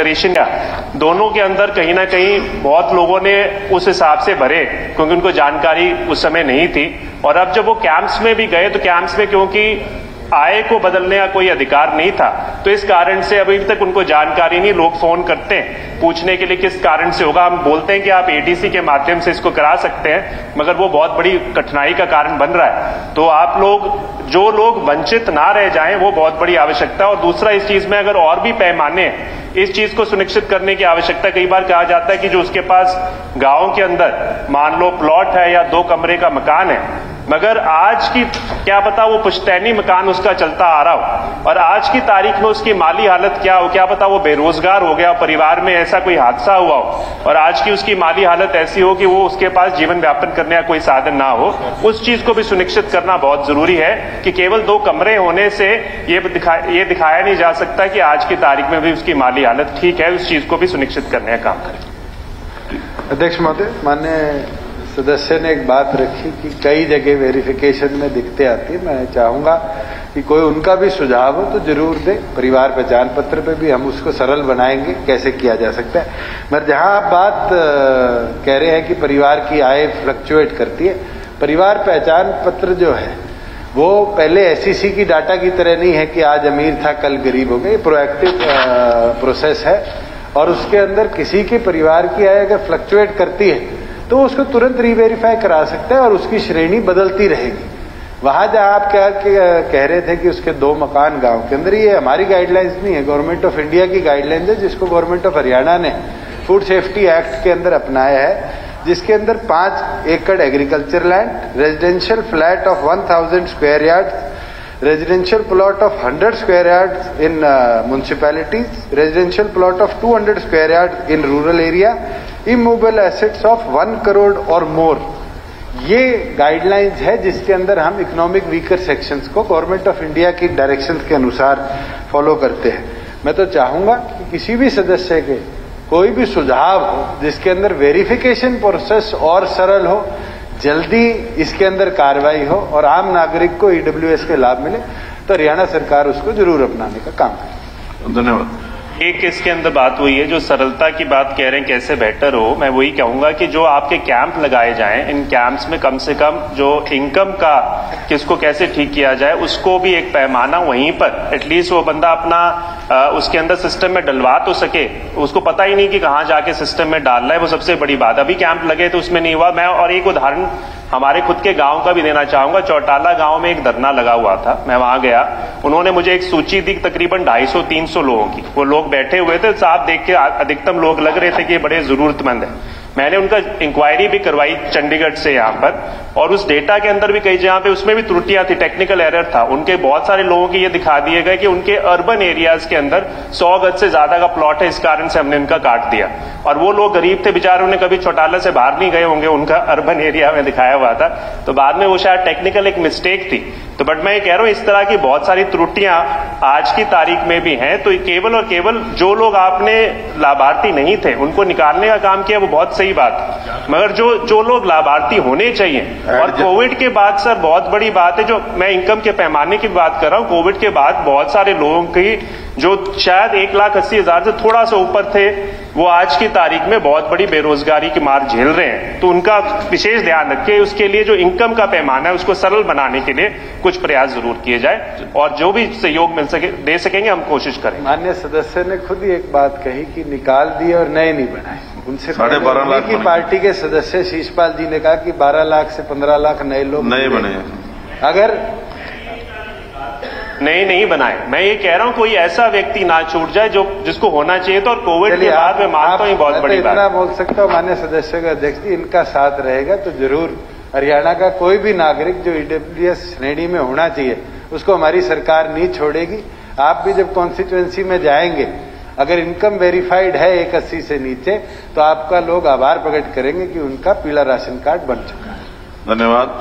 Declaration का दोनों के अंदर कहीं ना कहीं बहुत लोगों ने उस हिसाब से भरे क्योंकि उनको जानकारी उस समय नहीं थी। और अब जब वो कैंप्स में भी गए तो कैंप्स में क्योंकि आय को बदलने का कोई अधिकार नहीं था, तो इस कारण से अभी तक उनको जानकारी नहीं। लोग फोन करते हैं पूछने के लिए किस कारण से होगा, हम बोलते हैं कि आप एडीसी के माध्यम से इसको करा सकते हैं, मगर वो बहुत बड़ी कठिनाई का कारण बन रहा है। तो आप लोग, जो लोग वंचित ना रह जाएं, वो बहुत बड़ी आवश्यकता है। और दूसरा, इस चीज में अगर और भी पैमाने इस चीज को सुनिश्चित करने की आवश्यकता, कई बार कहा जाता है कि जो उसके पास गांव के अंदर मान लो प्लॉट है या 2 कमरे का मकान है, मगर आज की क्या पता वो पुश्तैनी मकान उसका चलता आ रहा हो और आज की तारीख में उसकी माली हालत क्या हो, क्या पता वो बेरोजगार हो गया, परिवार में ऐसा कोई हादसा हुआ हो और आज की उसकी माली हालत ऐसी हो कि वो उसके पास जीवन व्यापन करने का कोई साधन ना हो। उस चीज को भी सुनिश्चित करना बहुत जरूरी है कि केवल 2 कमरे होने से ये दिखाया नहीं जा सकता कि आज की तारीख में भी उसकी माली हालत ठीक है। उस चीज को भी सुनिश्चित करने का काम करें। अध्यक्ष महोदय, माननीय सदस्य ने एक बात रखी कि कई जगह वेरिफिकेशन में दिक्कतें आती है। मैं चाहूंगा कि कोई उनका भी सुझाव हो तो जरूर दे। परिवार पहचान पत्र पे भी हम उसको सरल बनाएंगे कैसे किया जा सकता है। मगर जहां आप बात कह रहे हैं कि परिवार की आय फ्लक्चुएट करती है, परिवार पहचान पत्र जो है वो पहले एसईसी की डाटा की तरह नहीं है कि आज अमीर था कल गरीब हो गया। ये प्रोएक्टिव प्रोसेस है और उसके अंदर किसी के परिवार की आय अगर फ्लक्चुएट करती है तो उसको तुरंत रीवेरीफाई करा सकता है और उसकी श्रेणी बदलती रहेगी। वहां जहां आप क्या कह रहे थे कि उसके 2 मकान गांव के अंदर, ये हमारी गाइडलाइंस नहीं है, गवर्नमेंट ऑफ इंडिया की गाइडलाइंस है जिसको गवर्नमेंट ऑफ हरियाणा ने फूड सेफ्टी एक्ट के अंदर अपनाया है, जिसके अंदर 5 एकड़ agriculture land, residential flat of 1000 square yard, residential plot of 100 square yards in municipalities, residential plot of 200 square yards in rural area, immovable assets of 1 crore or more। ये guidelines है जिसके अंदर हम इकोनॉमिक वीकर सेक्शंस को government of India की directions के अनुसार follow करते हैं। मैं तो चाहूंगा कि किसी भी सदस्य के कोई भी सुझाव हो जिसके अंदर वेरिफिकेशन प्रोसेस और सरल हो, जल्दी इसके अंदर कार्रवाई हो और आम नागरिक को ईडब्ल्यूएस के लाभ मिले, तो हरियाणा सरकार उसको जरूर अपनाने का काम करे। धन्यवाद। एक इसके अंदर बात हुई है, जो सरलता की बात कह रहे हैं कैसे बेहतर हो, मैं वही कहूंगा कि जो आपके कैंप लगाए जाएं, इन कैंप्स में कम से कम जो इनकम का किसको कैसे ठीक किया जाए उसको भी एक पैमाना वहीं पर एटलीस्ट वो बंदा अपना उसके अंदर सिस्टम में डलवा तो सके। उसको पता ही नहीं कि कहाँ जाके सिस्टम में डालना है, वो सबसे बड़ी बात। अभी कैंप लगे तो उसमें नहीं हुआ। मैं और एक उदाहरण हमारे खुद के गांव का भी देना चाहूंगा। चौटाला गांव में एक धरना लगा हुआ था, मैं वहां गया, उन्होंने मुझे एक सूची दी तकरीबन 250-300 लोगों की। वो लोग बैठे हुए थे, साफ देख के अधिकतम लोग लग रहे थे कि ये बड़े जरूरतमंद है। मैंने उनका इंक्वायरी भी करवाई चंडीगढ़ से यहाँ पर, और उस डेटा के अंदर भी कई जगह पे उसमें भी त्रुटियां थी, टेक्निकल एरर था। उनके बहुत सारे लोगों के ये दिखा दिए गए कि उनके अर्बन एरियाज के अंदर 100 गज से ज्यादा का प्लॉट है, इस कारण से हमने उनका काट दिया। और वो लोग गरीब थे बेचारे, उन्हें कभी चौटाला से बाहर नहीं गए होंगे, उनका अर्बन एरिया में दिखाया हुआ था। तो बाद में वो शायद टेक्निकल एक मिस्टेक थी। तो बट मैं ये कह रहा हूं इस तरह की बहुत सारी त्रुटियां आज की तारीख में भी हैं। तो केवल और केवल जो लोग आपने लाभार्थी नहीं थे उनको निकालने का काम किया, वो बहुत सही बात, मगर जो लोग लाभार्थी होने चाहिए। और कोविड के बाद सर बहुत बड़ी बात है, जो मैं इनकम के पैमाने की बात कर रहा हूं, कोविड के बाद बहुत सारे लोगों की जो शायद 1,80,000 से थोड़ा सा ऊपर थे, वो आज की तारीख में बहुत बड़ी बेरोजगारी की मार झेल रहे हैं। तो उनका विशेष ध्यान रखिए। उसके लिए जो इनकम का पैमाना है उसको सरल बनाने के लिए कुछ प्रयास जरूर किए जाए और जो भी सहयोग मिल सके दे सकेंगे हम कोशिश करेंगे। माननीय सदस्य ने खुद ही एक बात कही कि निकाल दिए और नए नहीं बनाए। उनसे 12.5 लाख की पार्टी के सदस्य शीशपाल जी ने कहा कि 12 लाख से 15 लाख नए लोग नए बने। अगर नहीं बनाए, मैं ये कह रहा हूं कोई ऐसा व्यक्ति ना छूट जाए जो जिसको होना चाहिए। तो और कोविड के बाद में मानता हूं बहुत बड़ी बात। इतना बोल सकता हूं माननीय सदस्य का अध्यक्ष जी, इनका साथ रहेगा तो जरूर हरियाणा का कोई भी नागरिक जो ईडब्ल्यूएस श्रेणी में होना चाहिए उसको हमारी सरकार नहीं छोड़ेगी। आप भी जब कॉन्स्टिट्यूएंसी में जाएंगे, अगर इनकम वेरीफाइड है 180 से नीचे, तो आपका लोग आभार प्रकट करेंगे कि उनका पीला राशन कार्ड बन चुका है। धन्यवाद।